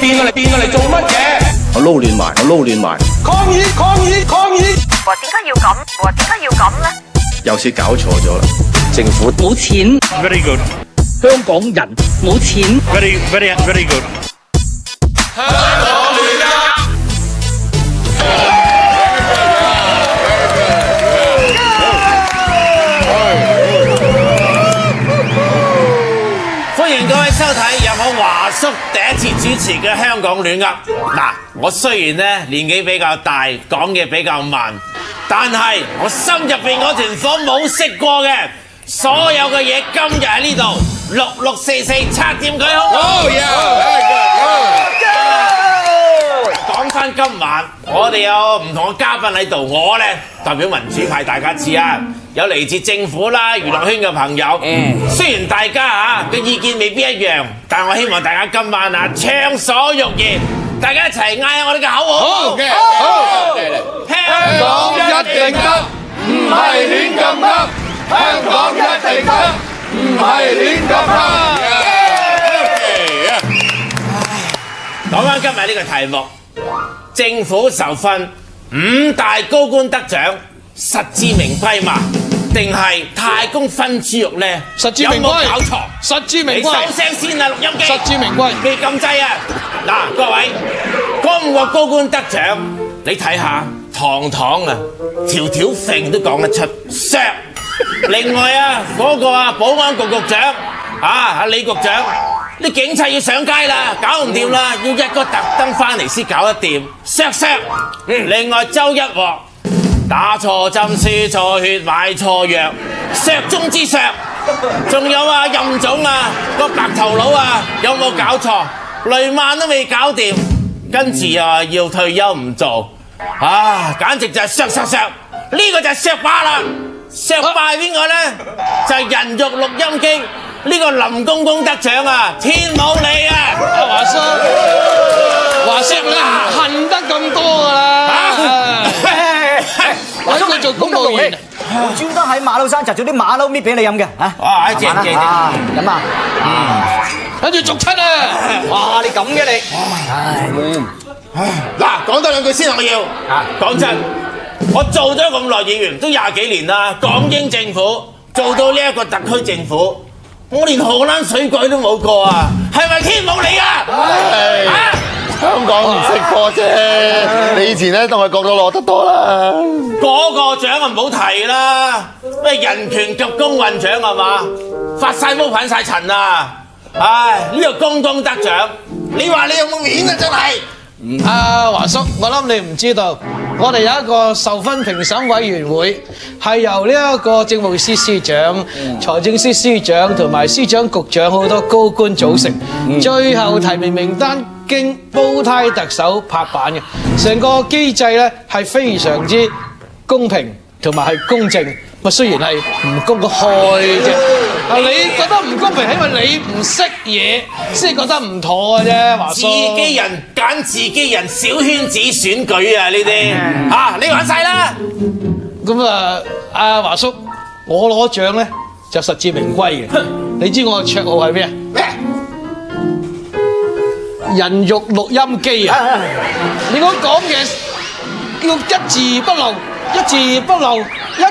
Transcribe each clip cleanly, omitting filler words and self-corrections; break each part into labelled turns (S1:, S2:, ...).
S1: 變過嚟做乜嘢？
S2: 我撈亂埋。
S1: 抗議！
S3: 話點解要咁呢？
S2: 有次搞錯咗啦。
S4: 政府
S5: 冇錢
S4: very good，
S5: 香港人冇錢
S4: very good。
S6: 歡迎各位收睇由我華叔第一次主持嘅香港亂噏。嗱，我雖然咧年紀比較大，講嘢比較慢，但係我心入邊嗰團火冇熄過嘅。所有嘅嘢今日喺呢度6644拆掂佢好唔好？講翻今晚，我哋有唔同嘅嘉賓喺度，我咧代表民主派，大家知啊，有嚟自政府啦、娛樂圈嘅朋友。雖然大家嘅意見未必一樣，但我希望大家今晚暢所欲言，大家一齊嗌我哋嘅口號。
S7: 好，
S6: 香港
S7: 一定得，唔係亂咁噏。香港一定得，唔係亂咁噏。
S6: 講翻今日呢個題目，政府受勳5大高官得獎，實至名歸嘛？定係太公分豬肉呢？
S7: 實至名歸，
S6: 有冇搞錯？
S7: 實至名歸。
S6: 你收聲先啊，錄音機。
S7: 實至名歸。
S6: 未撳掣啊！嗱，各位，嗰5個高官得獎，你睇下，堂堂啊，條條揈都講得出，削。另外嗰個保安局局長阿李局長，啲警察要上街啦，搞唔掂啦，要一個特登翻嚟先搞得掂，削。另外周一鑊打錯針、輸錯血、買錯藥，削中之削。仲有任總個白頭佬有冇搞錯？雷曼都未搞掂，跟住要退休唔做，簡直就係削。呢個就係削霸啦！削霸係邊個呢？就係人肉錄音機呢個林公公得獎天冇理
S7: 華叔你唔恨得咁多㗎啦！我喺佢做公務員，
S8: 我專登喺馬騮山摘咗啲馬騮搣俾你飲嘅嚇。
S6: 正
S8: 飲
S7: 跟住逐七
S8: 哇！你咁嘅你，
S6: 嗱，講多兩句先我要講真。我做咗咁耐議員，都20幾年啦，港英政府做到呢一個特區政府，我連荷蘭水鬼都冇過係咪天冇理
S9: 香港唔識貨啫，你以前咧都係覺得攞得多啦。
S6: 嗰個獎唔好提啦，咩人權及公運獎係嘛？發晒毛噴晒塵呢個公公得獎，你話你有冇面真係？
S7: 華叔，我諗你唔知道，我哋有一個授勳評審委員會，係由呢一個政務司司長、財政司司長同埋司長局長好多高官組成，最後提名名單經胞胎特首拍板嘅，成個機制咧係非常之公平同埋係公正。雖然係唔公開啫，你覺得唔公平係因為你唔識嘢先覺得唔妥嘅啫，華叔。
S6: 自己人揀自己人，小圈子選舉呢啲你玩晒啦。
S7: 咁華叔，我攞獎咧就實至名歸嘅。你知我嘅綽號係咩？人肉錄音機你講嘢要一字不漏。一字不漏咁樣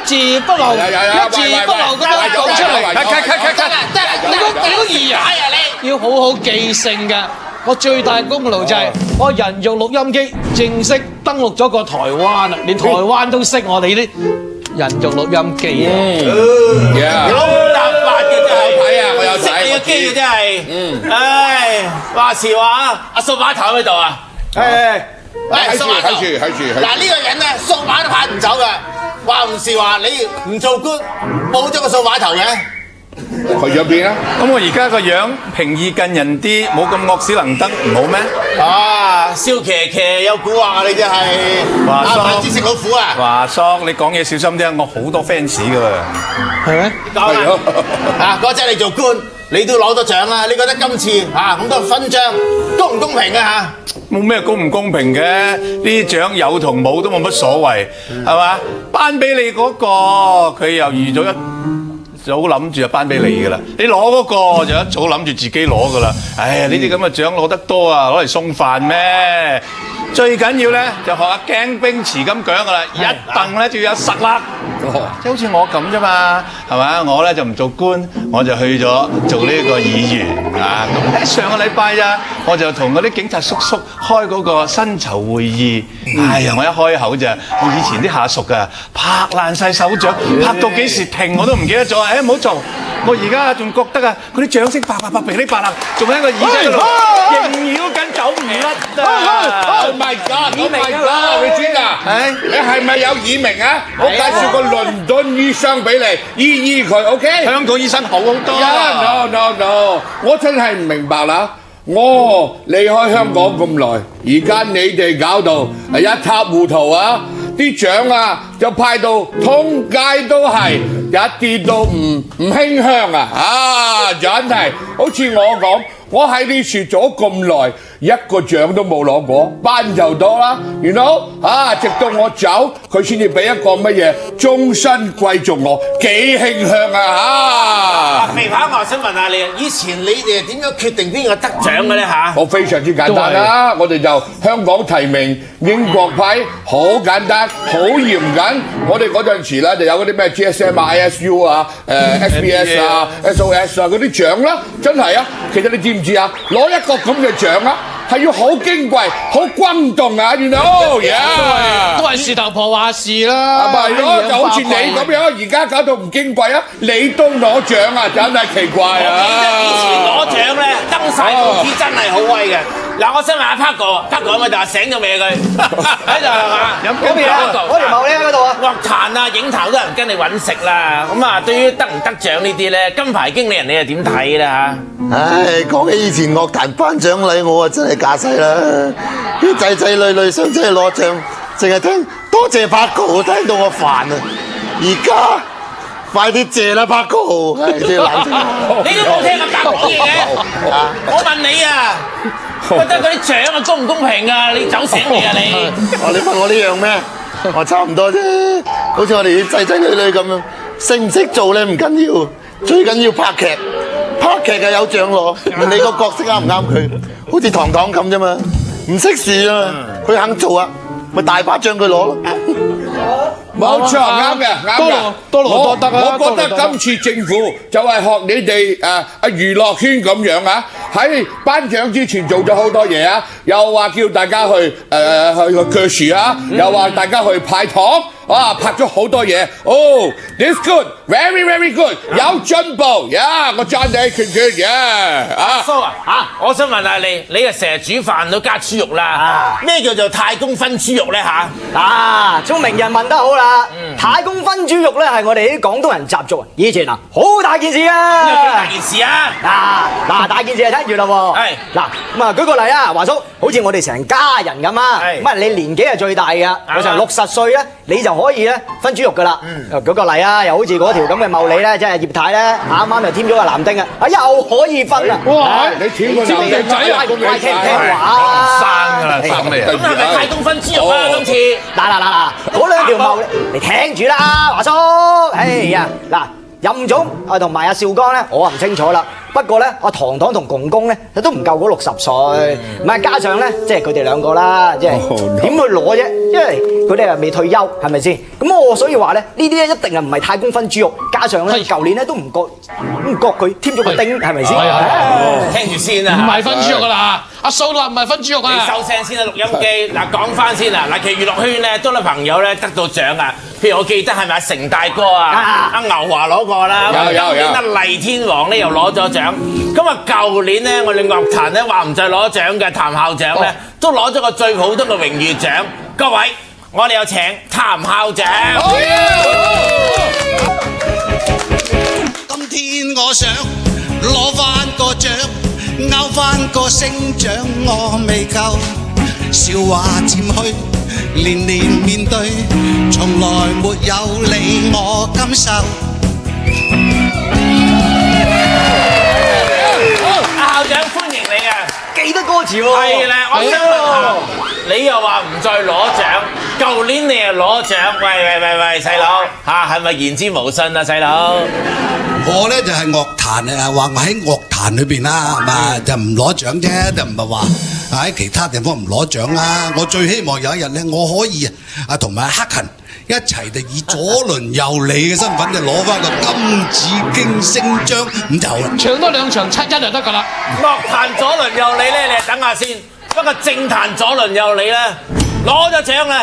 S7: 講出嚟。你好易要好好記性㗎。我最大功勞就係我人肉錄音機正式登陸咗個台灣連台灣都識我哋啲人肉錄音機
S6: 老搭法嘅真係，我有睇識你嘅機嘅真係。話時話阿掃把頭喺度
S9: 睇住。
S6: 嗱呢個人掃把都拍唔走㗎，話唔是話你唔做官冇咗個掃把頭嘅。
S9: 去咗邊啊？
S10: 咁我而家個樣平易近人啲，冇咁惡死能登，唔好咩？
S6: 笑騎騎有蠱惑你真係。
S10: 華叔
S6: 知食老虎
S10: 華叔，你講嘢小心啲，我好多 fans 㗎。
S7: 係咩？
S6: 嗰陣你做官，你都攞到獎啦。你覺得今次咁多勳章公唔公平
S10: 冇咩公唔公平嘅，呢啲獎有同冇都冇乜所謂，係嘛？頒俾你嗰個佢又預咗早諗住就頒俾你噶啦，你攞嗰個就一早諗住自己攞噶啦。哎呀，呢啲咁嘅獎攞得多啊，攞嚟送飯咩？最緊要咧就學阿驚兵詞咁講噶啦，一蹬咧就要有實力。即係好似我咁啫嘛，係咪？我咧就唔做官，我就去咗做呢個議員啊。咁喺上個禮拜咋，我就同嗰啲警察叔叔開嗰個薪酬會議。哎呀，我一開口咋，我以前啲下屬啊拍爛晒手掌，拍到幾時停我都唔記得咗。誒，唔好做，我而家仲覺得啊，嗰啲掌聲啪啪啪噼哩啪啦，仲喺個耳仔嗰度縈繞緊走唔甩啊
S1: ！Oh my god！Oh my god！你知㗎？你係咪有耳鳴啊？我介紹個倫敦醫生俾你，醫佢 ，OK？
S10: 香港醫生好好多。
S1: No！我真係唔明白啦。我離開香港咁耐，而家你哋搞到一塌糊塗啊！啲獎啊就派到通街都係，一啲都唔馨香啊！啊，真係好似我咁，我喺呢處做咗咁耐，一個獎都冇攞過，頒就多啦，you know？啊，直到我走，佢先至俾一個乜嘢終身貴族我，幾馨香啊！嚇！
S6: 肥扒，我想問下你，以前你哋點樣決定邊個得獎嘅咧嚇？
S1: 我非常之簡單啦，我哋就香港提名，英國批，好簡單，好嚴謹。我哋嗰陣時咧就有嗰啲咩 GSM 啊、ISU 啊、SBS 啊、SOS 啊嗰啲獎啦，真係啊！其實你知唔知啊？攞一個咁嘅獎啊，係要好矜貴、好轟動啊，you know？
S7: 都係事頭婆話事啦。
S1: 咪係咯，就好似你咁樣，而家搞到唔矜貴啊，你都攞獎啊，真係奇怪啊！
S6: 我記得以前攞獎咧，登晒報紙真係好威嘅。嗱，我想問下 Park 哥咪就係醒咗未佢？喺度係嘛？
S8: 嗰邊啊，嗰條茂呢嗰度啊。
S6: 樂壇啊、影壇都有人跟你揾食啦。咁啊，對於得唔得獎呢啲咧，金牌經理人你又點睇咧嚇？
S9: 唉，講起以前樂壇頒獎禮，我啊真係架勢啦！啲仔仔女女想真係攞獎，淨係聽多謝Park哥，聽到我煩啊！而家快啲謝啦，Park哥！唉，真係冷靜。
S6: 你都冇聽咁白講嘢嘅。我問你啊，覺得嗰啲獎啊公唔公平啊？你走醒未啊你？
S9: 你問我呢樣咩？我差唔多啫，好似我哋啲仔仔女女咁樣，識唔識做咧唔緊要，最緊要拍劇。拍劇嘅有獎攞，你個角色啱唔啱佢？好似糖糖咁啫嘛，唔識事啊，佢肯做啊，咪大把獎佢攞咯。
S1: 冇錯，啱嘅，啱嘅，
S7: 多勞多得啊！
S1: 我覺得今次政府就係學你哋娛樂圈咁樣啊，喺頒獎之前做咗好多嘢啊，又話叫大家去鋸樹啊，又話大家去派糖。哇！拍咗好多嘢，哦 ，this good， very very good， 有進步，呀！我讚你，拳
S6: 阿蘇啊，我想問下你，你啊成日煮飯都加豬肉啦，咩叫做太公分豬肉咧嚇？
S8: 聰明人問得好啦，太公分豬肉咧係我哋啲廣東人習俗，以前啊好大件事啊！
S6: 咩叫大件事啊？
S8: 嗱，大件事就聽住啦喎。係嗱，咁啊舉個例啊，華叔，好似我哋成家人咁啊，咁啊你年紀係最大嘅，我成60歲咧，你就可以咧分豬肉噶啦。舉個例啊，又好似嗰條咁嘅茂利咧，即係葉太咧，啱啱就添咗個男丁啊，又可以分啦。
S1: 哇！你添個男丁仔啊，
S8: 聽唔聽話？
S10: 生噶啦，生咩啊？
S6: 咁係咪太公分豬肉啊？今次
S8: 嗱，嗰兩條茂利，你聽住啦，華叔。哎呀，嗱，任總啊同埋阿少剛咧，我唔清楚啦。不過咧，阿糖糖同公公咧，都唔夠嗰60歲，唔係加上咧，即係佢哋兩個啦，即係點去攞啫？因為佢哋又未退休，係咪先？咁我所以話咧，呢啲咧一定係唔係太公分豬肉，加上咧舊年咧都唔覺佢添咗個丁，係咪先？
S6: 聽住先啊！
S7: 唔係分豬肉噶啦，阿蘇啦唔係分豬肉啊！
S6: 你收聲先啦，錄音機嗱講翻先啊！嗱，其實娛樂圈咧都有朋友咧得到獎啊，譬如我記得係咪阿成大哥啊，阿牛華攞過啦，今年阿黎天王咧又攞咗獎。咁啊，舊年咧，我哋樂壇咧話唔再攞獎嘅譚校長咧，都攞咗個最普通嘅榮譽獎。各位，我哋有請譚校長。
S11: 今天我想攞返個獎，拗返個星獎，我未夠。笑話漸去，年年面對，從來沒有理我感受。
S6: 阿校長歡迎你啊！
S8: 記得嗰個喎。
S6: 係啦，我想問下，你又話唔再攞獎，舊年你又攞獎，喂，細佬嚇係咪言之無信啊，細佬？
S11: 我咧就係樂壇啊，話我喺樂壇裏邊啦，係嘛就唔攞獎啫，就唔係話喺其他地方唔攞獎啦。我最希望有一日咧，我可以同埋黑勤一齊就以左鄰右里嘅身份就攞翻個金紫荊星章咁就啦。
S7: 唱多兩場7-1就得㗎啦。
S6: 樂壇左鄰右里咧，你等下先。不過政壇左鄰右里咧，攞咗獎啦，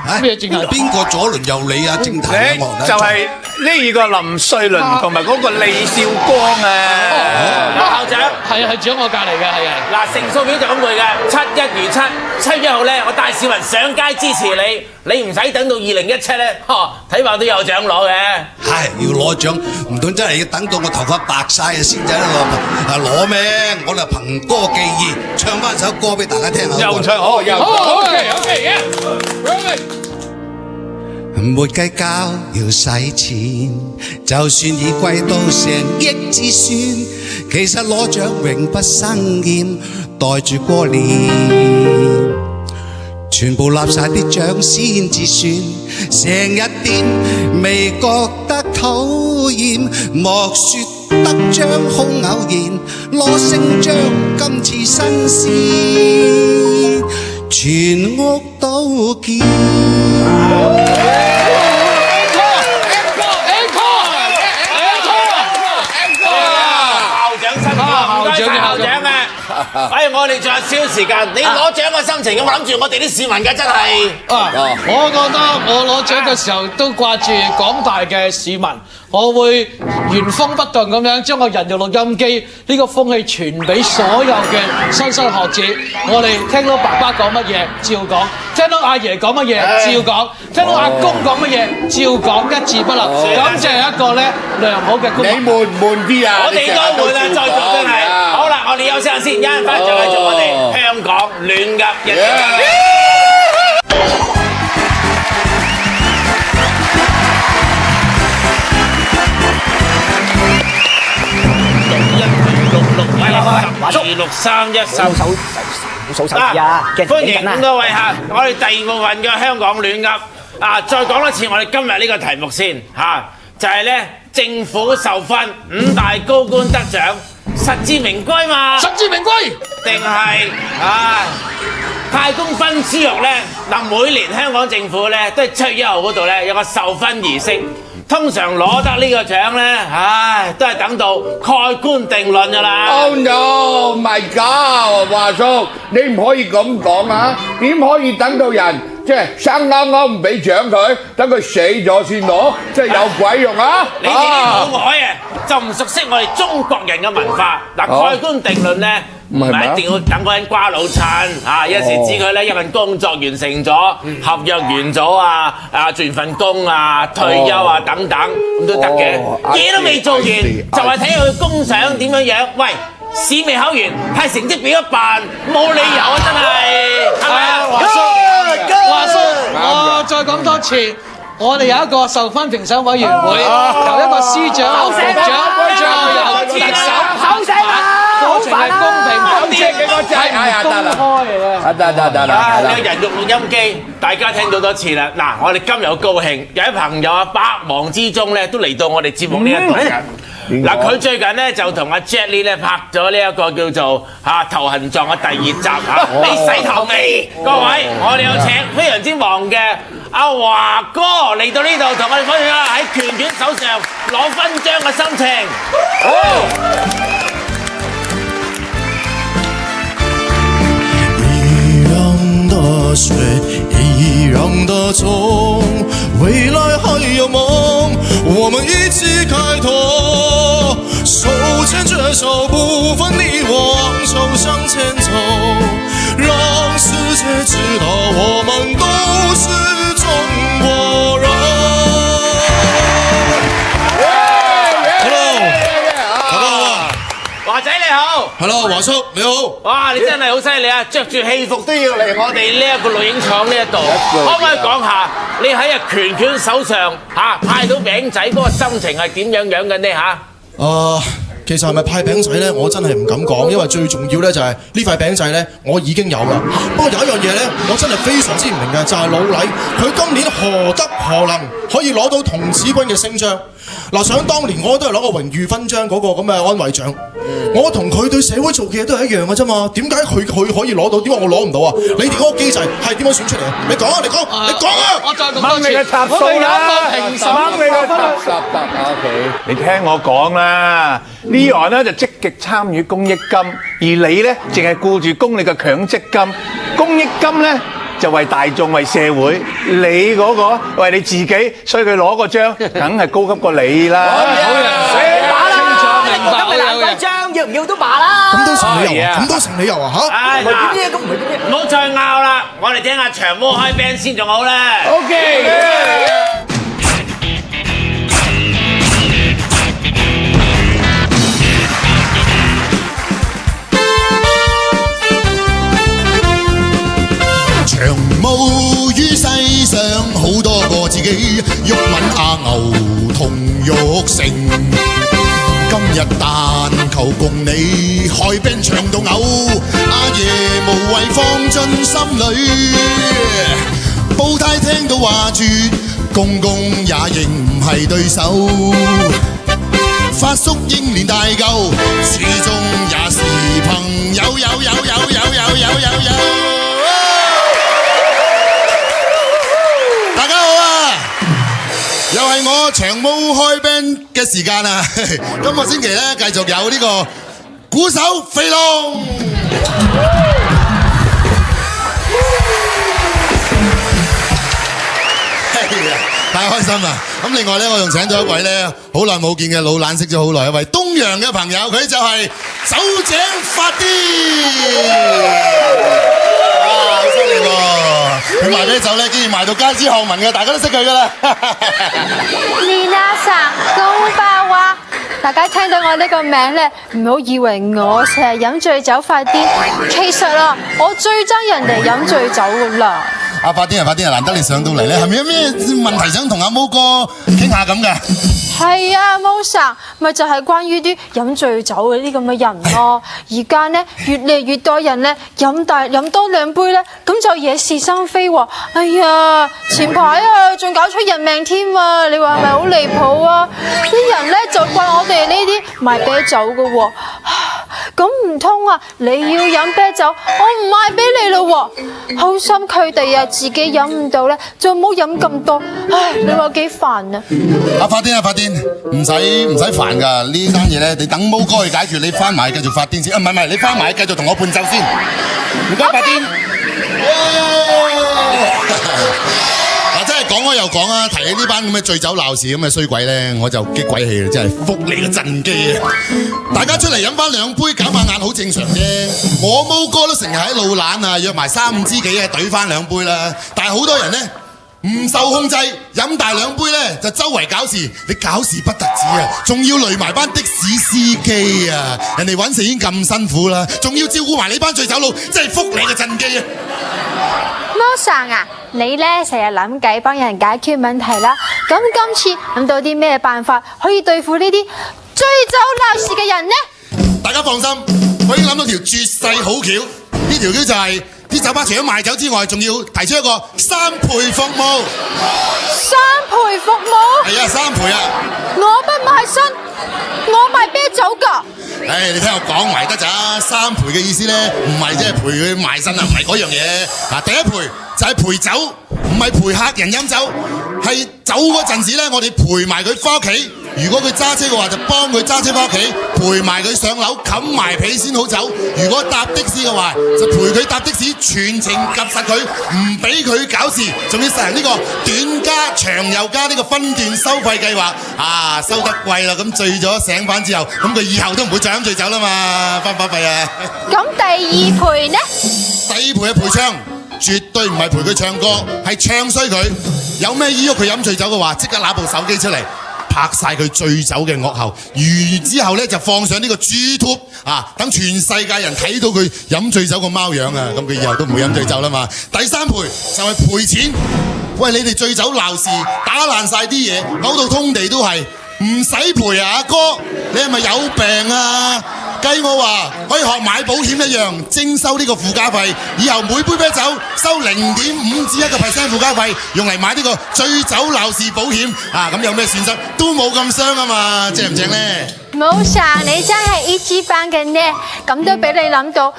S6: 唉！
S7: 咩政壇？
S11: 邊個左鄰右里啊？政壇嘅樂壇
S10: 就係呢個林瑞麟同埋嗰個李少光啊！
S6: 校長
S7: 係住喺我隔離嘅，係啊。
S6: 嗱，成數表就咁背嘅，7-1如7。7月1號咧，我帶市民上街支持你，你唔使等到2017咧，睇怕都有獎攞嘅。
S11: 係要攞獎，唔通真係要等到我頭髮白晒先至攞咩？我哋憑歌寄意，唱翻首歌俾大家聽下。
S10: 又唱好，又
S7: 好 OK，
S11: 沒計較要使錢，就算已貴到成億至算，其實攞獎永不生厭，袋住過年，全部立晒啲獎先至算，成日癲未覺得討厭，莫說得獎好偶然，攞星章今次新鮮，全屋都見。
S6: 我哋仲有少時間，你攞獎嘅心情有冇諗住我哋啲市民㗎？真係
S7: 我覺得我攞獎嘅時候都掛住廣大嘅市民，我會原封不動咁樣將個人肉錄音機呢個風氣傳俾所有嘅莘莘學子。我哋聽到爸爸講乜嘢照講，聽到阿爺講乜嘢照講，聽到阿公講乜嘢照講，一字不漏。咁就係一個咧良好嘅公民。
S1: 你悶唔悶啲啊？
S6: 我哋都悶啊！再做真係好啦，我哋休息下先，一陣翻就繼續我哋香港亂噏日日。
S8: 數手指啊！
S6: 歡迎咁多位客，我哋第二部分嘅香港亂噏啊！再講一次我哋今日呢個題目先嚇，就係咧政府授勳5大高官得獎，實至名歸嘛？
S7: 實至名歸
S6: 定係太公分豬肉咧？嗱，每年香港政府咧都係7月1號嗰度咧有個授勳儀式。通常攞得呢個獎咧，都係等到蓋棺定論㗎啦。
S1: Oh no， my God， 華叔，你唔可以咁講啊！點可以等到人即係生啱啱唔俾獎佢，等佢死咗先攞，即係有鬼用啊！
S6: 你哋啲老外就唔熟悉我哋中國人嘅文化。嗱，蓋棺定論咧。唔係一定要等嗰人瓜老襯啊！有時知佢咧一份工作完成咗，合約完咗做完份工退休等等咁都得嘅。嘢都未做完，就係睇佢工賞點樣樣。喂，試未考完，派成績表一辦，冇理由啊！真係，係咪啊？
S7: 華叔，我再講多次，我哋有一個授勳評審委員會，由一個司長、局長，最後由特首手過程係公平公正嘅，係公開嘅。
S6: 得。呢個人肉錄音機，大家聽到多次啦。嗱，我哋今日好高興，有啲朋友百忙之中咧都嚟到我哋節目呢一度嘅。嗱，佢最近咧就同阿 Jet Li 咧拍咗呢一個叫做頭痕狀嘅第2集你洗頭未？各位，我哋有請非常之忙嘅阿華哥嚟到呢度同我哋分享喺拳拳手上攞勳章嘅心情。
S11: 水一樣的鐘，未來還有夢，我們一起開拓，手牽着手不分你我，昂首向前走，讓世界知道我們都是中國人。
S6: 華仔你好
S11: ，Hello 華叔你好，
S6: 哇你真係好犀利啊！着住戲服都要嚟我哋呢一個錄影廠呢一度，可唔可以講下你喺拳拳手上派到餅仔嗰個心情係點樣樣嘅呢嚇？
S12: 其實係咪派餅仔呢？我真係唔敢講，因為最重要呢就係呢塊餅仔呢，我已經有啦。不過有一樣嘢呢，我真係非常之唔明嘅，就係老禮佢今年何德何能可以攞到童子軍嘅星章？嗱，想當年我都係攞個榮譽勳章嗰個咁嘅安慰獎，我同佢對社會做嘅嘢都係一樣嘅啫嘛。點解佢可以攞到？點解我攞唔到啊？你哋嗰個機制係點樣選出嚟啊？你講啊！你講啊！
S7: 我再講
S10: 掹你嘅插數啦！掹你嘅插數，OK。你聽我講啦，Leon咧就積極參與公益金，而你咧淨係顧住供你嘅強積金。公益金咧就為大眾為社會，你嗰個為你自己，所以佢攞個章，梗係高級過你啦。好嘢，
S8: 罷啦！今日難貴章，要唔要都罷啦。
S12: 咁都成理由啊！咁都成理由啊！嚇，
S6: 唉，
S8: 唔係點啫？咁唔係點啫？
S6: 唔好再拗啦，我哋聽下長毛開 band 先仲好啦。
S1: OK。
S11: 長毛於世上好多個自己，毓民阿牛同玉成。今日但求共你開 band 唱到嘔，阿爺無謂放進心裏。煲呔聽到話絕，公公也認唔係對手。發叔英年大舊，始終也是朋友。大家好啊！又係我長毛開 band 嘅時間啊！今個星期咧繼續有呢個鼓手肥龍。太開心啦！咁另外咧，我仲請咗一位咧好耐冇見嘅老懶，識咗好耐一位東洋嘅朋友，佢就係酒井法啲。哇，好犀利喎！佢賣啤酒咧，竟然賣到街知巷聞嘅，大家都識佢噶啦。
S13: Lina san，公巴話，大家聽到我呢個名咧，唔好以為我成日飲醉酒發癲，其實啊，我最憎人哋飲醉酒噶啦。
S11: 阿發癲啊，難得你上到嚟咧，係咪有咩問題想同阿毛哥傾下咁噶？
S13: 係啊，毛生，咪就係關於啲飲醉酒嗰啲咁嘅人咯。而家咧越嚟越多人咧飲多兩杯咧，咁就惹是生非喎。哎呀，前排啊仲搞出人命添啊！你話係咪好離譜啊？啲人咧就怪我哋呢啲賣啤酒嘅喎。咁唔通啊？你要飲啤酒，我唔賣俾你咯喎！好心佢哋啊，自己飲唔到咧，就唔好飲咁多。唉，你話幾煩啊？
S11: 阿發癲，唔使煩噶，呢單嘢咧，你等毛哥去解決，你翻埋繼續發癲先。唔係，你翻埋繼續同我伴奏先。唔該，發癲。嗱，真係講開又講啊！提起呢班咁嘅醉酒鬧事咁嘅衰鬼咧，我就激鬼氣啦！真係服你個陣機啊！大家出嚟飲翻兩杯減下壓好正常啫。我毛哥都成日喺老懶啊，約埋3、5知己啊，懟翻兩杯啦。但係好多人咧唔受控制，飲大兩杯咧就周圍搞事。你搞事不特止啊，仲要累埋班的士司機啊！人哋揾食已經咁辛苦啦，仲要照顧埋你班醉酒佬，真係服你個陣機啊！
S13: 毛生啊，你咧成日諗計幫人解決問題啦。咁今次諗到啲咩辦法可以對付呢啲醉酒鬧事嘅人呢？
S11: 大家放心，我已經諗到條絕世好橋。呢條橋就係啲酒吧除咗賣酒之外，仲要提出一個3倍服務。
S13: 3倍服務？
S11: 係啊，3倍啊！
S13: 我不賣身，我賣啤酒㗎。
S11: 唉，你聽我講埋得咋？3陪嘅意思咧，唔係即係陪佢賣身啊，唔係嗰樣嘢。嗱，第一陪就係陪酒，唔係陪客人飲酒，係走嗰陣時咧，我哋陪埋佢翻屋企。如果佢揸車嘅話，就幫佢揸車翻屋企，陪埋佢上樓，冚埋被先好走。如果搭的士嘅話，就陪佢搭的士，全程及實佢，唔俾佢搞事，仲要實行呢個短加長又加呢個分段收費計劃。啊，收得貴啦，咁醉咗醒翻之後，咁佢以後都唔會再飲醉酒啦嘛，花唔花費啊？
S13: 咁第二陪呢？
S11: 第二陪係陪唱，絕對唔係陪佢唱歌，係唱衰佢。有咩依喐佢飲醉酒嘅話，即刻拿部手機出嚟。拍晒佢醉酒嘅惡後，然之後咧就放上呢個 YouTube 啊，等全世界人睇到佢飲醉酒個貓樣啊，咁佢以後都唔會飲醉酒啦嘛。第三賠就係賠錢，喂，你哋醉酒鬧事，打爛晒啲嘢，嘔到通地都係，
S12: 唔使賠啊，阿哥，你係咪有病啊？計我話可以學買保險一樣徵收呢個附加費，以後每杯啤酒收0.5至1% 附加費，用嚟買呢個醉酒鬧事保險啊！咁有咩損失都冇咁傷啊嘛，正唔正呢？
S13: 冇常，你真係一級棒嘅呢，咁都俾你諗到。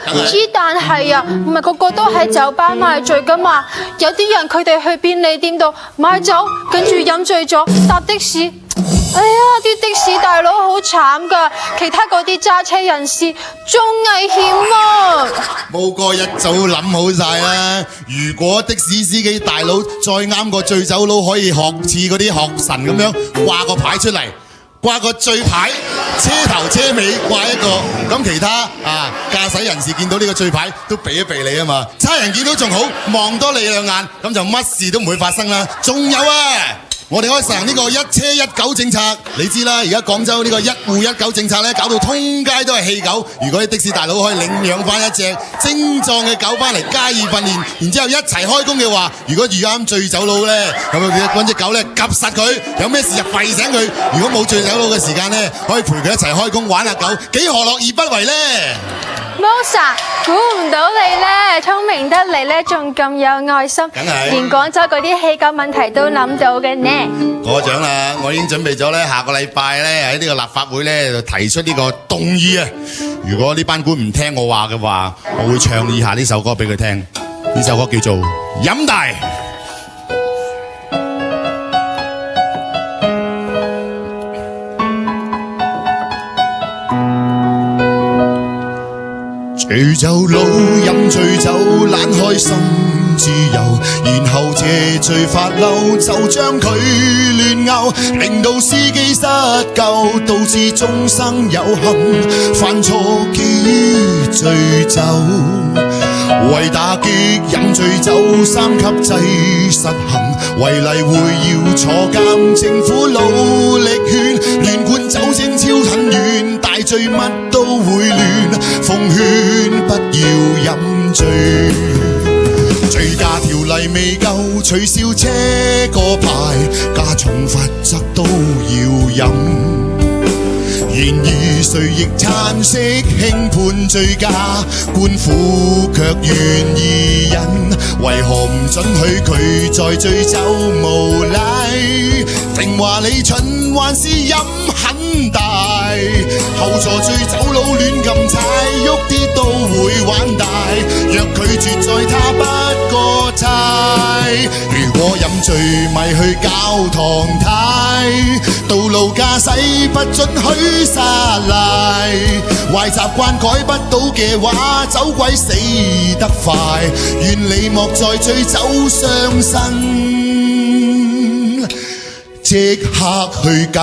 S13: 但係啊，唔係個個都喺酒吧買醉噶嘛，有啲人佢哋去便利店度買酒，跟住飲醉咗搭的士。哎呀，啲的士大佬好慘噶，其他嗰啲揸車人士仲危險啊！
S12: 冇過一早諗好晒啦，如果的士司機大佬再啱個醉酒佬，可以學似嗰啲學神咁樣掛個牌出嚟。掛個醉牌，車頭車尾掛一個，咁其他駕駛人士見到呢個醉牌都避一避你啊嘛，差人見到仲好，望多你兩眼，咁就乜事都唔會發生啦。仲有啊，我哋可以實行呢個一車一狗政策，你知啦，而家廣州呢個一戶一狗政策咧，搞到通街都係棄狗。如果啲的士大佬可以領養翻一隻精壯嘅狗翻嚟加以訓練，然之後一齊開工嘅話，如果遇啱醉酒佬咧，咁啊揾隻狗咧夾實佢，有咩事就吠醒佢。如果冇醉酒佬嘅時間咧，可以陪佢一齊開工玩下狗，幾何樂而不為咧
S13: ？Mosa， 估唔到你咧，聰明得嚟咧，仲咁有愛心，連廣州嗰啲棄狗問題都諗到嘅呢。
S12: 過獎啦，我已經準備咗咧，下個禮拜咧喺呢個立法會咧就提出呢個動議啊！如果呢班官唔聽我話嘅話，我會唱以下呢首歌俾佢聽。呢首歌叫做《飲大》。醉酒佬飲醉酒懶開心自由，然後借醉發嬲就將佢亂拗，令到司機失救，導致終生有幸犯錯基於醉酒。為打擊飲醉酒3級制實行，違例會要坐監，政府努力勸，亂灌酒精超很遠，大醉乜都會亂，奉勸不要飲醉。醉駕條例未夠，取消車個牌，加重罰則都要飲。然而誰亦嘆息輕判醉駕，官府卻願意忍，為何唔准許佢再醉酒無賴？定話你蠢還是飲很大？後座醉酒佬亂咁踩，喐啲都會玩大。若拒絕載他不過差，如果飲醉咪去教堂太，道路駕駛不准許沙賴，壞習慣改不到嘅話，走鬼死得快，願你莫再醉酒傷身，即刻去戒。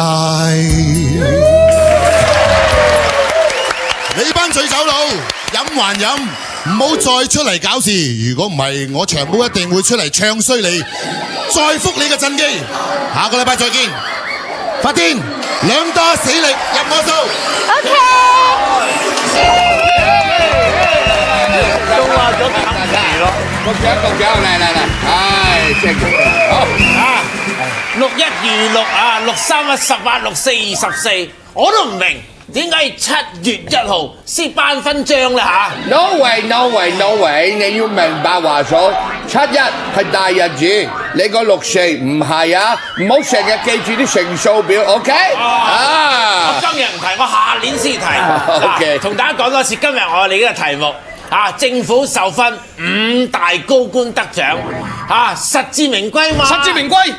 S12: 你班醉酒佬飲還飲，唔好再出嚟搞事，如果唔係我長毛一定會出嚟唱衰你，再覆你嘅陣機。下個禮拜再見。發癲兩打死力入我數。
S13: OK。
S1: 都話咗得咯，局長嚟，唉，正好
S6: 啊！6 1如6啊，6 3 18 6 4 24，我都唔明點解7月1號先頒勳章咧嚇
S1: ？No way！ 你要明白話數，7-1係大日子，你個6-4唔係啊！唔好成日記住啲乘數表 ，OK？
S6: 我今日唔提，我下年先提。OK， 同大家講多次，今日我哋呢個題目。政府授勳5大高官得獎，實至名歸嘛？
S10: 實至名歸。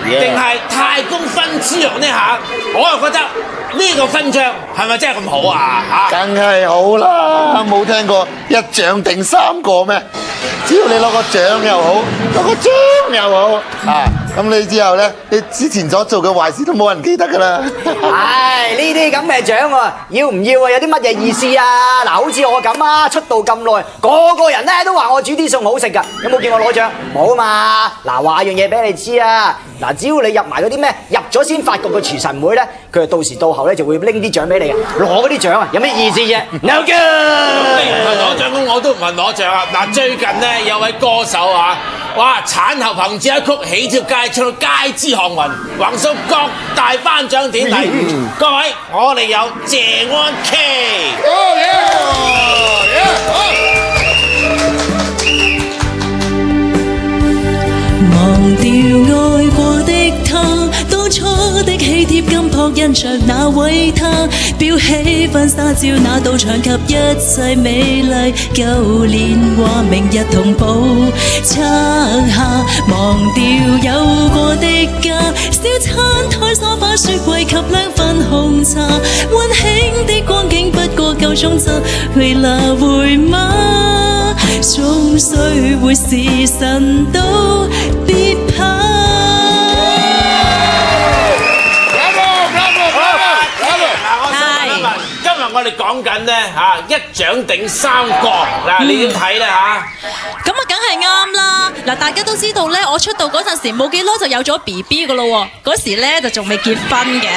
S6: 定係太公分豬肉呢下？我又覺得呢個勳章係咪真係咁好啊？
S9: 梗係好啦，冇聽過一獎定3個咩？只要你攞個獎又好，攞個章又好咁你之後咧，你之前所做嘅壞事都冇人記得噶啦。
S8: 唉，呢啲咁嘅獎喎，要唔要啊？有啲乜嘢意思啊？嗱，好似我咁啊，出道咁耐，個人咧都話我煮啲餸好食噶，有冇見我攞獎？冇啊嘛。嗱，話樣嘢俾你知啊。嗱，只要你入埋嗰啲咩入咗先發覺嘅廚神會咧，佢到時到後咧就會拎啲獎俾你嘅。攞嗰啲獎啊，有咩意思啫 ？No good。
S6: 你唔係攞獎，我都唔係攞獎啊！嗱，最近咧有位歌手哇！產後憑住一曲《喜帖街》唱到街知巷聞，橫掃各大頒獎典禮。各位，我哋有謝安琪。
S14: 忘掉愛過的他，當初的喜帖金箔印着那位他，標起婚紗照那道牆及一切美麗舊年華，明日同步拆下。忘掉有過的家，小餐台梳化雪櫃及兩份紅茶，溫馨的光景不過夠鐘則去拿回嗎？終須會時辰到，別怕。
S6: 我哋講緊咧嚇一掌頂三角嗱，你點睇咧嚇？
S14: 咁啊，梗係啱啦！嗱，大家都知道咧，我出道嗰陣時冇幾耐就有咗 BB 噶咯喎，嗰時咧就仲未結婚嘅，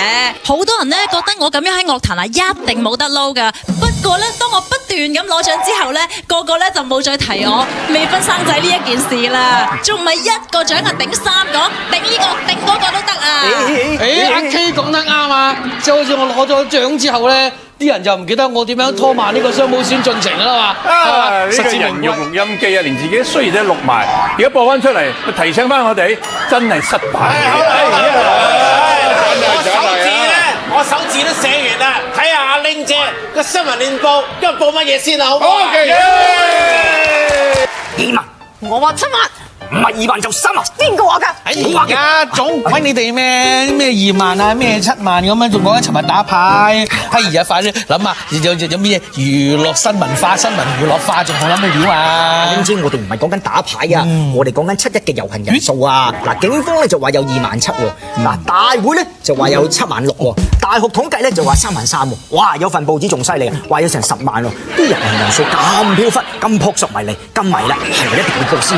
S14: 好多人咧覺得我咁樣喺樂壇啊一定冇得撈噶。不過咧，當我不斷咁攞獎之後咧，個個咧就冇再提我未婚生仔呢一件事啦，仲唔係一個獎啊頂三個，頂呢個頂嗰個都得啊！
S7: 阿 K 講得啱啊！即係好似我攞咗獎之後咧。啲人就唔記得我點樣拖慢呢個雙母線進程啦嘛！
S10: 呢個人肉錄音機啊，連自己雖然都錄埋，而家播翻出嚟，提醒翻我哋，真係失敗。
S6: 我手字都寫完啦，睇下阿玲姐個新聞練報，今日報乜嘢先啊？好唔好
S8: ？2萬，
S3: 我話7萬。
S8: 唔係2萬就3萬，
S3: 邊個話㗎？
S7: 而家總鬼你哋咩2萬啊，咩7萬咁樣，仲講緊尋日打牌。而家快啲諗下，有咩娛樂新文化、新聞娛樂化，仲好諗咩料啊？
S8: 點知我哋唔係講緊打牌啊，我哋講緊7·1嘅遊行人數啊！嗱，警方咧就話有27000喎，嗱，大會咧就話有76000喎，大學統計咧就話33000喎，哇！有份報紙仲犀利啊，話有成10萬喎，啲遊行人數咁飄忽、咁撲朔迷離、咁迷啦，係咪一定要報先？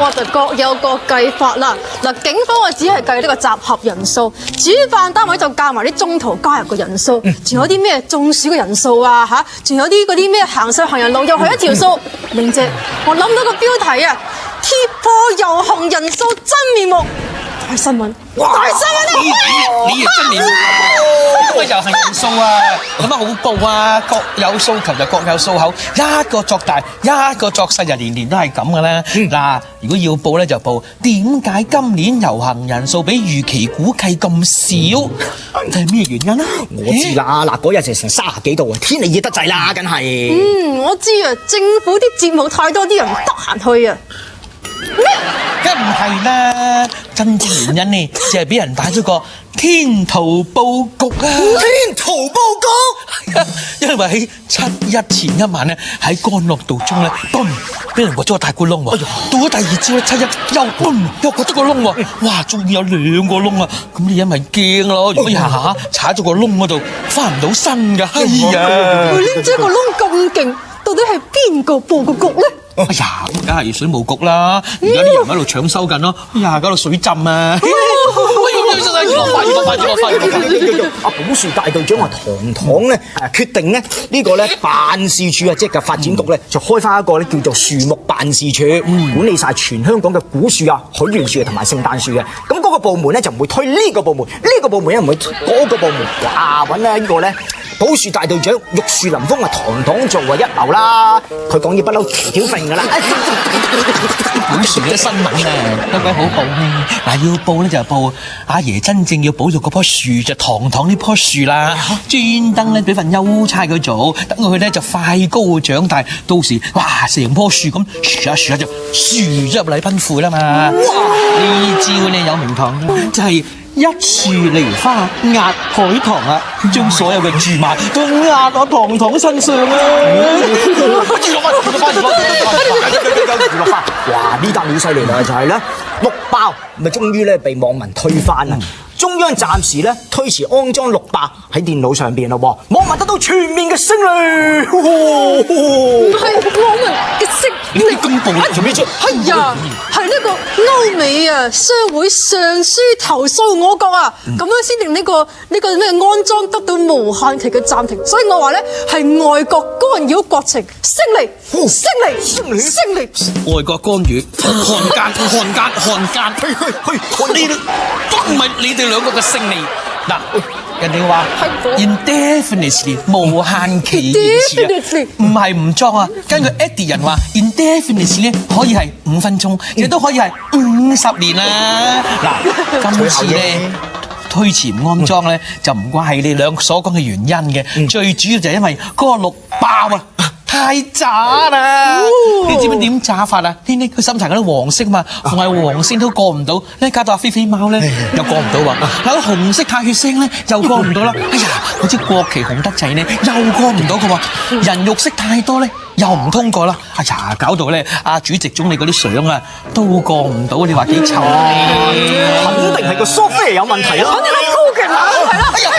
S13: 我就各有各計法啦。嗱，警方我只係計呢個集合人數，主辦單位就計埋啲中途加入嘅人數，仲有啲咩中暑嘅人數啊嚇，仲有啲嗰啲咩行上行人路又係一條數。玲姐，我諗到個標題啊，貼破遊行人數真面目。大新聞，大新聞
S7: 你亦真了，咁啊遊行人數啊，有乜好報啊？各有訴求就各有訴口，一個作大，一個作細，就年年都係咁嘅啦。嗱，如果要報咧就報，點解今年遊行人數比預期估計咁少？係咩原因啊？
S8: 我知啦，嗱，嗰日就成30幾度啊，天氣熱得滯啦，梗係。
S13: 我知啊，政府啲節目太多，啲人唔得閒去啊。
S7: 咩？梗唔係啦，真正原因呢，就係俾人擺咗個天圖佈局啊！
S8: 天圖佈局，
S7: 因為喺7·1前一晚咧，喺干諾道中咧，嘣，俾人掘咗個大咕窿喎。到咗第二朝咧，7·1又嘣，又掘咗個窿喎。哇，終於有2個窿啊！咁你因為驚咯，如果下下踩咗個窿嗰度，翻唔到身㗎。係啊，
S13: 拎咗個窿咁勁，到底係邊個佈個局咧？
S7: 哎呀，咁梗係水務局啦！而家啲人喺度搶修緊咯，哎呀，搞到水浸啊！
S8: 阿寶樹大隊長話堂堂咧決定咧呢個咧辦事處啊，即係發展局咧就開翻一個咧叫做樹木辦事處，管理晒全香港嘅古樹啊、許願樹啊同埋聖誕樹嘅。咁嗰個部門咧就唔會推呢個部門，呢個部門又唔會推嗰個部門。哇！揾咧呢個咧寶樹大隊長玉樹臨風啊，堂堂做啊一流啦！佢講嘢不嬲條條揈噶啦。
S7: 寶樹嘅新聞啊，都鬼好報咧。嗱，要報咧就報阿爺真正要保育嗰棵樹就堂堂呢棵樹啦，專登咧俾份優差佢做，等佢咧就快高長大，到時哇成棵樹咁樹下就樹咗入禮賓府啦嘛。呢招咧有名堂嘅，就係一樹梨花壓海棠啊，將所有嘅住埋都壓我堂堂身上啊！娛樂
S8: 化，哇！呢單料犀利啦，就係咧綠爆，咪終於咧被網民推翻啦。中央暫時咧推遲安裝綠爆喺電腦上邊咯喎，網民得到全面嘅勝利。
S13: 唔係網民嘅勝利，
S7: 你咁暴力做咩啫？
S13: 係啊，係呢個歐美啊商會上書投訴我國啊，咁樣先令呢個咩安裝得到無限期嘅暫停，所以我話咧係外國干擾國情，勝利，勝利，勝利！
S7: 外國干預，漢奸，呢啲都唔係你哋兩個嘅勝利。嗱，人哋話 indefinitely 無限期延遲啊，唔係唔裝啊。根據 Eddie 人話 indefinitely 咧可以係5分鐘，亦都可以係50年啊。嗱，今次咧推遲唔安裝咧就唔關係你兩所講嘅原因嘅，最主要就係因為嗰個綠爆啊！太渣啦！你知唔知點渣法啊？呢佢審查嗰啲黃色嘛，逢係黃色都過唔到，呢搞到阿飛飛貓咧又過唔到喎。嗱，紅色太血腥咧又過唔到啦。哎呀，好似國旗紅得滯咧又過唔到嘅喎。人肉色太多咧又唔通過啦。哎呀，搞到咧阿主席總理嗰啲相啊都過唔到，你話幾臭啊？
S8: 肯定係個 software 有問題啦。
S13: 肯定係高權啊！係啦。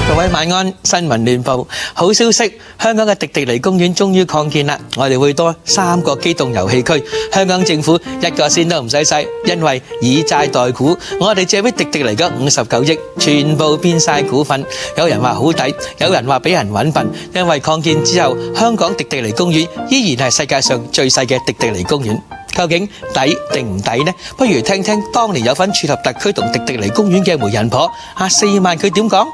S7: 各位晚安，新聞聯播，好消息，香港嘅迪士尼公園終於擴建啦！我哋會多3個機動遊戲區，香港政府1個仙都唔使使，因為以債代股，我哋借俾迪士尼嘅59億，全部變晒股份。有人話好抵，有人話俾人搵笨，因為擴建之後，香港迪士尼公園依然係世界上最細嘅迪士尼公園。究竟抵定唔抵呢？不如聽聽當年有份撮合特區同迪士尼公園嘅媒人婆阿4萬佢點講？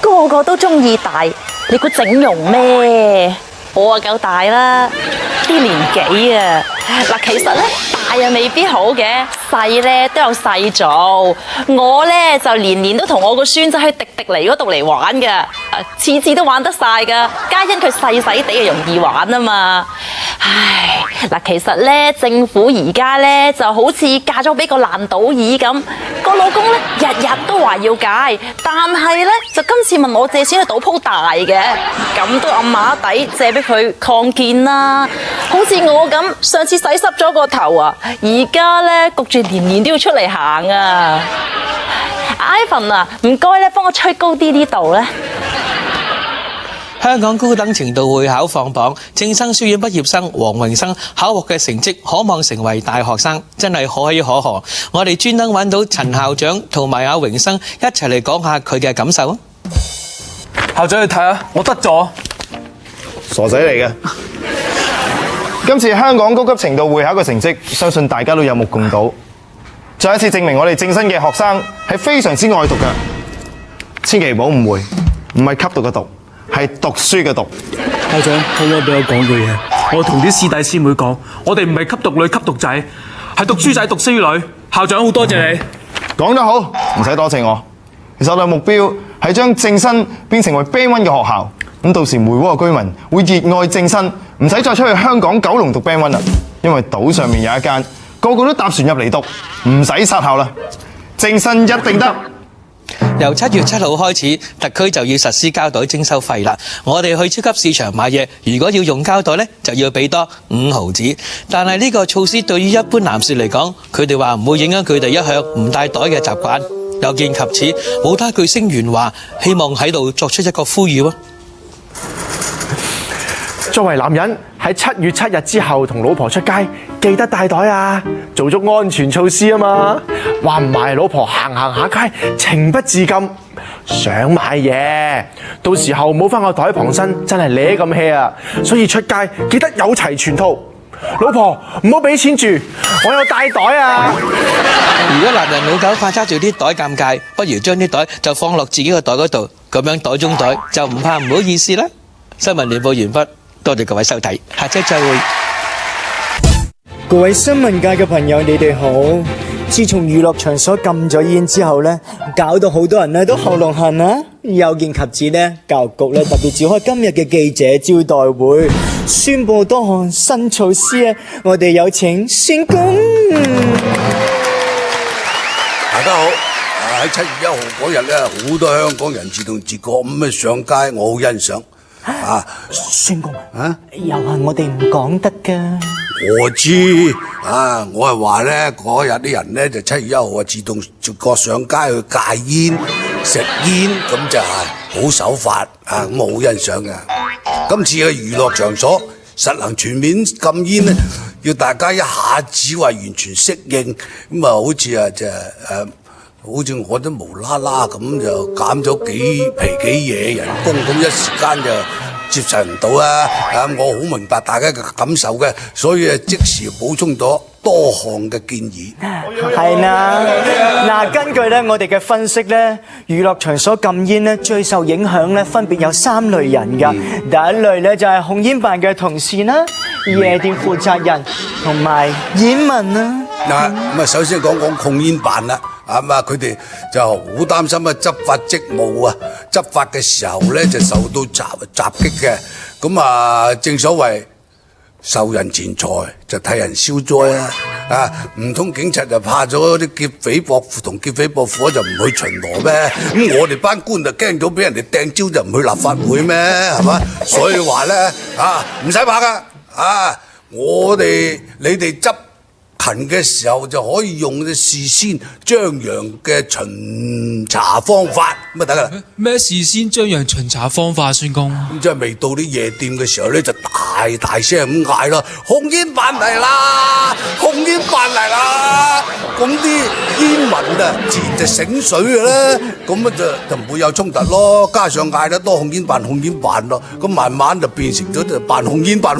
S3: 個個都中意大，你估整容咩？我啊夠大啦，啲年紀啊，嗱其實咧大又未必好嘅，細咧都有細做。我咧就年年都同我個孫仔去迪士尼嗰度嚟玩㗎，次次都玩得晒㗎，皆因佢細細地容易玩啊嘛。唉，嗱其實咧政府而家咧就好似嫁咗俾個爛賭耳咁，個老公咧日日都話要戒，但係咧就今次問我借錢去賭鋪大嘅，咁都暗馬底借俾佢擴建啦。好似我咁上次洗濕咗個頭啊，而家咧焗住年年都要出嚟行啊。Ivan 啊，唔該咧幫我吹高啲呢度咧。
S7: 香港高等程度會考放榜，正生書院畢業生黃榮生考獲嘅成績可望成為大學生，真係可喜可賀。我哋專登揾到陳校長同埋阿榮生一齊嚟講下佢嘅感受啊！
S15: 校長，你睇下，我得咗。
S16: 傻仔嚟嘅。今次香港高級程度會考嘅成績，相信大家都有目共睹。再一次證明我哋正新嘅學生係非常之愛讀嘅，千祈唔好誤會，唔係吸毒嘅毒。係讀書嘅讀。
S15: 校長，可唔可以俾我講句嘢？我同啲師弟師妹講，我哋唔係吸毒女、吸毒仔，係讀書仔、讀書女。校長，好多謝你。
S16: 講得好，唔使多謝我。其實我哋目標係將正新變成為 Band 1嘅學校。咁到時梅窩嘅居民會熱愛正新，唔使再出去香港九龍讀 Band 1啦，因為島上面有一間，個個都搭船入嚟讀，唔使殺校啦。正新一定得。
S7: 由7月7號開始，特區就要實施膠袋徵收費啦。我哋去超級市場買嘢，如果要用膠袋呢，就要俾多5毫子。但係呢個措施對於一般男士嚟講，佢哋話唔會影響佢哋一向唔帶袋嘅習慣。有見及此，冇他句聲援話，希望喺度作出一個呼籲。
S17: 作為男人喺7月7日之後同老婆出街，記得帶袋啊，做足安全措施啊嘛。話唔埋老婆行下街，情不自禁想買嘢，到時候冇翻個袋傍身，真係攣咁 hea 啊！所以出街記得有齊全套。老婆唔好俾錢住，我有帶袋啊！
S7: 如果男人老狗怕揸住啲袋尷尬，不如將啲袋就放落自己個袋嗰度，咁樣袋中袋就唔怕唔好意思啦。新聞聯播完畢，多謝各位收睇，下週再會。
S18: 各位新聞界嘅朋友，你哋好。自從娛樂場所禁咗煙之後呢，搞到好多人呢都喉嚨痕啊！有見及此呢，教育局呢特別召開今日嘅記者招待會，宣佈多項新措施啊！我哋有請宣公。
S19: 大家好，喺7月1號嗰日咧，好多香港人自動自覺咁上街，我好欣賞。宣公啊，又係我哋唔講得噶。我知啊，我係話咧嗰日啲人咧就7月1號啊自動逐個上街去戒煙食煙，咁就係好守法啊，咁我好欣賞嘅。今次嘅娛樂場所實行全面禁煙咧，要大家一下子話完全適應，咁啊好似啊就好似我都無啦啦咁就減咗幾皮幾嘢人工，咁一時間就接受唔到啊！我好明白大家嘅感受嘅，所以即時補充咗多項嘅建議。
S18: 係啦，嗱，根據咧我哋嘅分析咧，娛樂場所禁煙咧最受影響咧分別有3類人㗎。第一類咧就係控煙辦嘅同事啦、夜店負責人同埋煙民啦。
S19: 嗱，咁啊首先講講控煙辦啦。佢哋就好擔心啊，執法職務啊，執法嘅時候咧就受到襲擊嘅。咁啊，正所謂受人錢財就替人消災啊！唔通警察就怕咗啲劫匪駁父同劫匪駁火就唔去巡邏咩？咁我哋班官就驚咗俾人哋掟蕉就唔去立法會咩？係嘛？所以話咧唔使怕噶你哋執勤嘅時候就可以用事先張揚嘅巡查方法，咁啊得噶啦。
S20: 咩事先張揚巡查方法，孫公？
S19: 咁即係未到啲夜店嘅時候咧，就大聲咁嗌咯，控煙辦嚟啦，控煙辦嚟啦！咁啲煙民啊，自然就醒水嘅啦，咁啊就唔會有衝突咯。加上嗌得多控煙辦咯，咁慢慢就變成咗就辦控煙，咁啊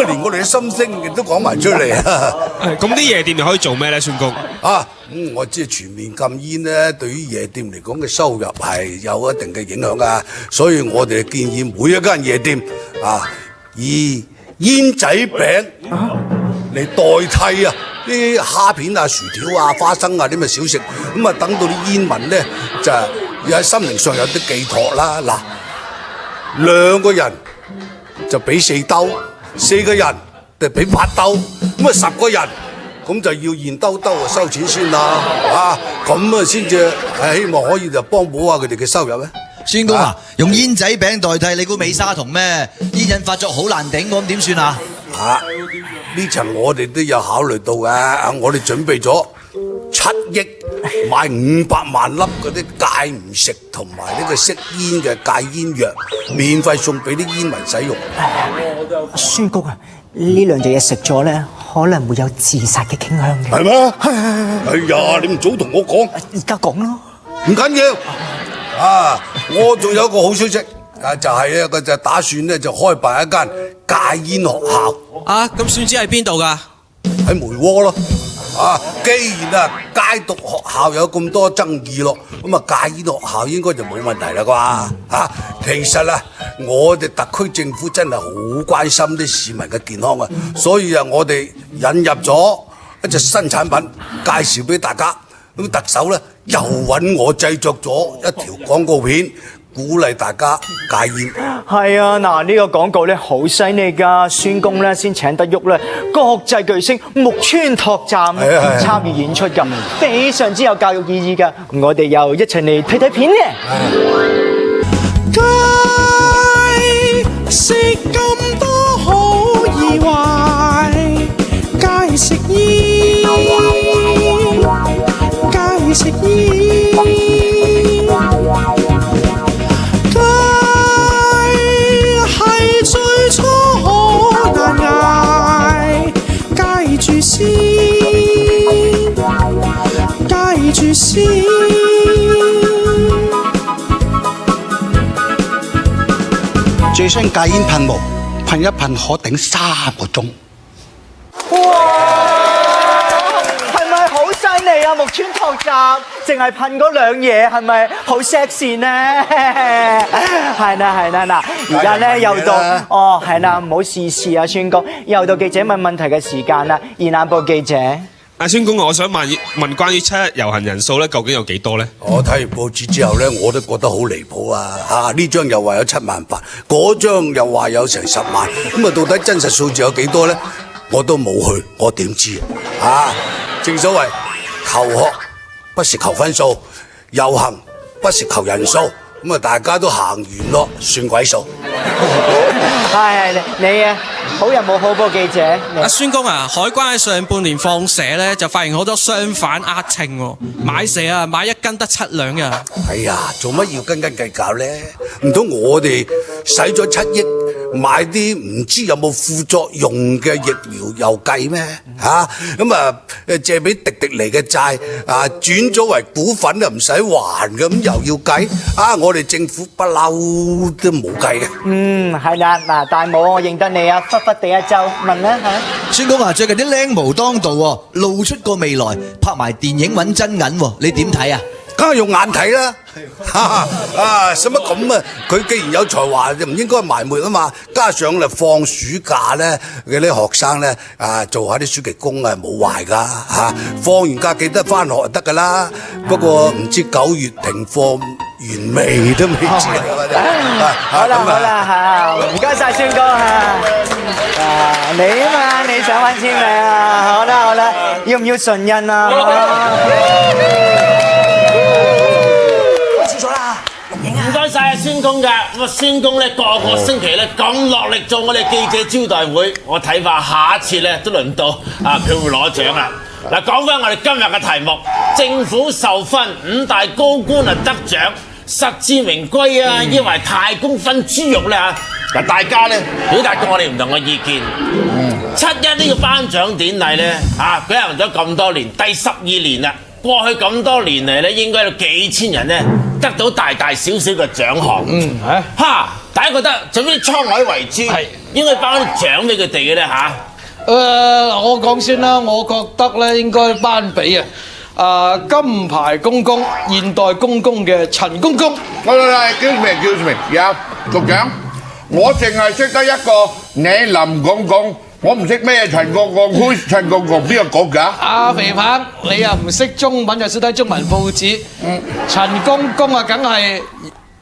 S19: 連我哋嘅心聲亦都講埋出嚟啊！
S20: 咁啲夜店又可以做咩咧，孫公？
S19: 我知全面禁煙咧，對於夜店嚟講嘅收入係有一定嘅影響噶，所以我哋建議每一間夜店以煙仔餅嚟代替啲蝦片啊、薯條啊、花生啊啲咁嘅小食，咁啊等到啲煙民咧就喺心靈上有啲寄託啦。嗱，2個人就俾4兜，4個人就俾8兜，咁啊10個人。咁就要現兜兜收錢先啦，咁啊先至希望可以就幫補下佢哋嘅收入咧。
S21: 孫公用煙仔餅代替，你估美沙酮咩？煙癮發作好難頂，咁點算啊？
S19: 呢層我哋都有考慮到嘅，我哋準備咗7億買500萬粒嗰啲戒唔食同埋呢個熄煙嘅戒煙藥，免費送俾啲煙民使用。
S18: 孫公呢兩隻嘢食咗咧，可能會有自殺嘅傾向嘅。
S19: 係咩？哎呀，你唔早同我講，
S18: 而家講咯。
S19: 唔緊要，我仲有一個好消息，就係咧，佢就打算咧就開辦一間戒煙學校。
S20: 咁選址喺邊度㗎？
S19: 喺梅窩咯。既然戒毒學校有咁多爭議咯，咁戒煙學校應該就冇問題啦啩？其實我哋特區政府真係好關心啲市民嘅健康啊，所以我哋引入咗一隻新產品介紹俾大家。咁特首咧又揾我製作咗一條廣告片，鼓勵大家戒煙。
S18: 係啊，嗱，呢個廣告咧好犀利噶，孫公咧先請得喐咧國際巨星木村拓哉參與演出噶，非常之有教育意義噶。我哋又一齊嚟睇睇片咧。
S11: 戒食咁多好易壞，戒食煙，戒食煙。最初好難捱，戒住先，戒住先。最新戒煙噴霧，噴一噴可頂3個鐘。
S18: 係咪好犀利啊？木村拓哉淨係噴嗰2嘢，係咪好 sexy 呢？係啦，嗱，而家咧又到係啦，唔好試啊，孫公，又到記者問問題嘅時間啦。二眼報記者，
S20: 孫公，我想問關於7日遊行人數咧，究竟有幾多咧？
S19: 我睇完報紙之後咧，我都覺得好離譜啊！呢張又話有7萬8，嗰張又話有成10萬，咁到底真實數字有幾多咧？我都冇去，我點知正所謂求學不是求分數，遊行不是求人數，咁啊大家都行完咯，算鬼數。
S18: 係你啊，好人冇好報記者。
S2: 阿孫公啊，海關喺上半年放蛇咧，就發現好多商販呃秤喎，買蛇啊買1斤得7兩㗎。
S19: 哎呀，做乜要斤斤計較咧？唔通我哋使咗7億買啲唔知有冇副作用嘅疫苗又計咩？嚇咁啊借俾迪迪尼嘅債啊轉咗為股份就唔使還嘅，咁又要計啊！我哋政府不嬲都冇計嘅。
S18: 係啦，嗱，大帽我認得你啊，忽忽地一周問啦嚇。
S21: 孫公啊，最近啲靚模當道喎，露出個未來，拍埋電影揾真銀喎，你點睇啊？
S19: 梗係用眼睇啦，啊，使乜咁啊？佢既然有才華，就唔應該埋沒啊嘛。加上咧放暑假咧，嗰啲學生咧啊，做下啲暑期工啊，冇壞噶嚇。放完假記得翻學就得噶啦。不過唔知9月停課完未都未知啊！
S18: 好啦嚇，唔該曬孫哥嚇。你啊嘛，你想揾簽名啊？好啦，要唔要唇印啊？
S6: 唔該晒啊，孫公㗎。咁啊，孫公咧個星期咧咁落力做我哋記者招待會，我睇怕下一次咧都輪到啊佢會攞獎啦。嗱，講翻我哋今日嘅題目，政府授勳5大高官啊得獎，實至名歸啊，因為太公分豬肉咧嚇。嗱，大家咧表達過我哋唔同嘅意見。7·1呢個頒獎典禮咧舉行咗咁多年，第12年啦。過去咁多年嚟咧，應該有幾千人咧得到大大小小嘅獎項。大家覺得做咩滄海遺珠應該頒啲獎俾佢哋嘅咧嚇？
S7: 我講先啦，我覺得咧應該頒俾金牌公公、現代公公嘅陳公公。
S1: 叫咩？有局長，我淨係識得一個你林公公。我唔識咩陳公公，陳公公邊個局㗎？
S7: 阿肥鵬，你又唔識中文，又少睇中文報紙。陳公公啊，梗係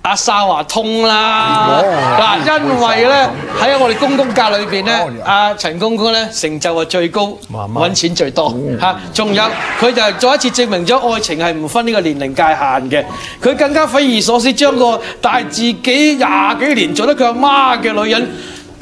S7: 阿沙華通啦。嗱，因為咧喺我哋公公界裏邊咧，阿陳公公咧成就係最高，揾錢最多嚇。仲有佢就再一次證明咗愛情係唔分呢個年齡界限嘅。佢更加匪夷所思，將個帶自己20幾年做得佢阿媽嘅女人，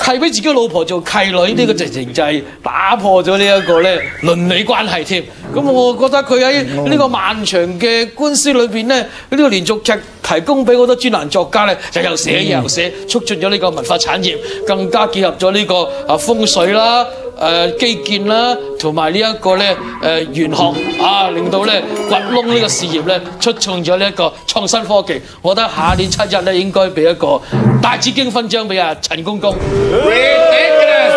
S7: 契俾自己老婆做契女，呢個直情就係打破咗呢一個咧倫理關係添。咁我覺得佢喺呢個漫長嘅官司裏邊咧，呢個連續劇提供俾好多專欄作家咧，就又寫又寫，促進咗呢個文化產業，更加結合咗呢個風水啦、基建啦，同埋呢一個咧玄學令到咧掘窿呢個事業咧出眾咗呢一個創新科技。我覺得下年7·1咧應該俾一個大紫荊勳章俾阿陳公公。
S1: ridiculous，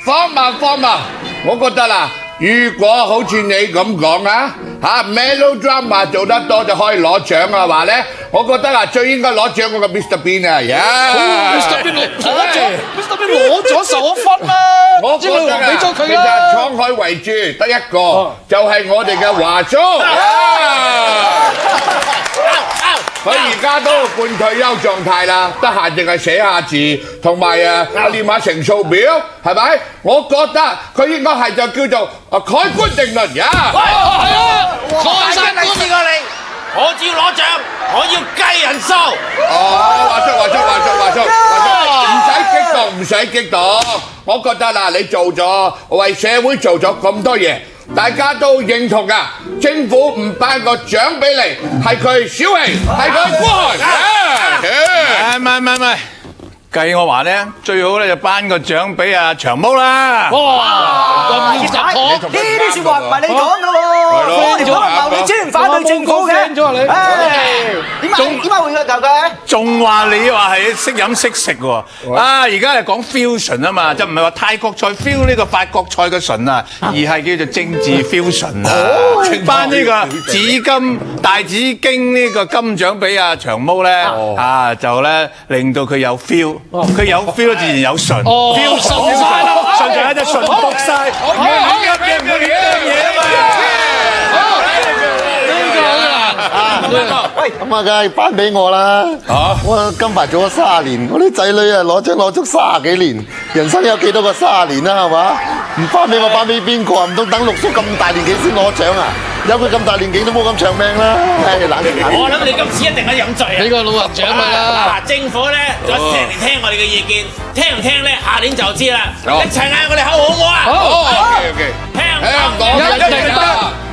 S1: 荒謬！我覺得啦，如果好似你咁講melodrama 做得多就可以攞獎啊話咧，我覺得啊最應該攞獎嗰個 Mr Bean 啊
S7: ，Mr Bean 攞咗受咗分啦，
S1: 我覺得啊，其實滄海遺珠得一個，就係我哋嘅華叔。佢而家都半退休狀態啦，得閒淨係寫下字，同埋練下乘數表，係咪？我覺得佢應該係就叫做蓋棺定論呀！
S6: 係啊！我晒估試過你，我只要攞獎，我要計人數。華叔，唔使激動，我覺得啦，你做咗為社會做咗咁多嘢。大家都認同㗎，政府唔頒個獎俾你，係佢小氣，係佢孤寒。
S10: 唔係，計我話咧，最好咧就頒個獎俾阿長毛啦。
S8: 哇！呢啲説話唔係你講㗎喎，你謀你專反對政府嘅。點解會咁嘅？
S10: 仲話你話係識飲識食喎？而家係講 fusion 啊嘛，就唔係話泰國菜 feel 呢個法國菜嘅醇啊，而係叫做政治 fusion 啊。頒呢個大紫荊呢個金獎俾阿長毛咧，就咧令到佢有 feel。佢有 feel 自然有醇 ，feel 醇就喺隻唇搏晒，
S9: 喂，咁啊，梗係頒俾我啦！我金牌做咗30年，我啲仔女啊攞獎攞足30幾年，人生有幾多個30年啦，係嘛？唔頒俾我頒俾邊個啊？唔通等六叔咁大年紀先攞獎啊？有佢咁大年紀都冇咁長命啦！唉，冷靜下。
S6: 我諗你今次一定係飲醉啊！
S7: 俾個老人獎佢啦。
S6: 嗱，政府咧就成年聽我哋嘅意見，聽唔聽咧下年就知啦。一齊嗌我哋口號好唔好啊？
S1: 好，OK，OK，
S6: 香港
S1: 一定得。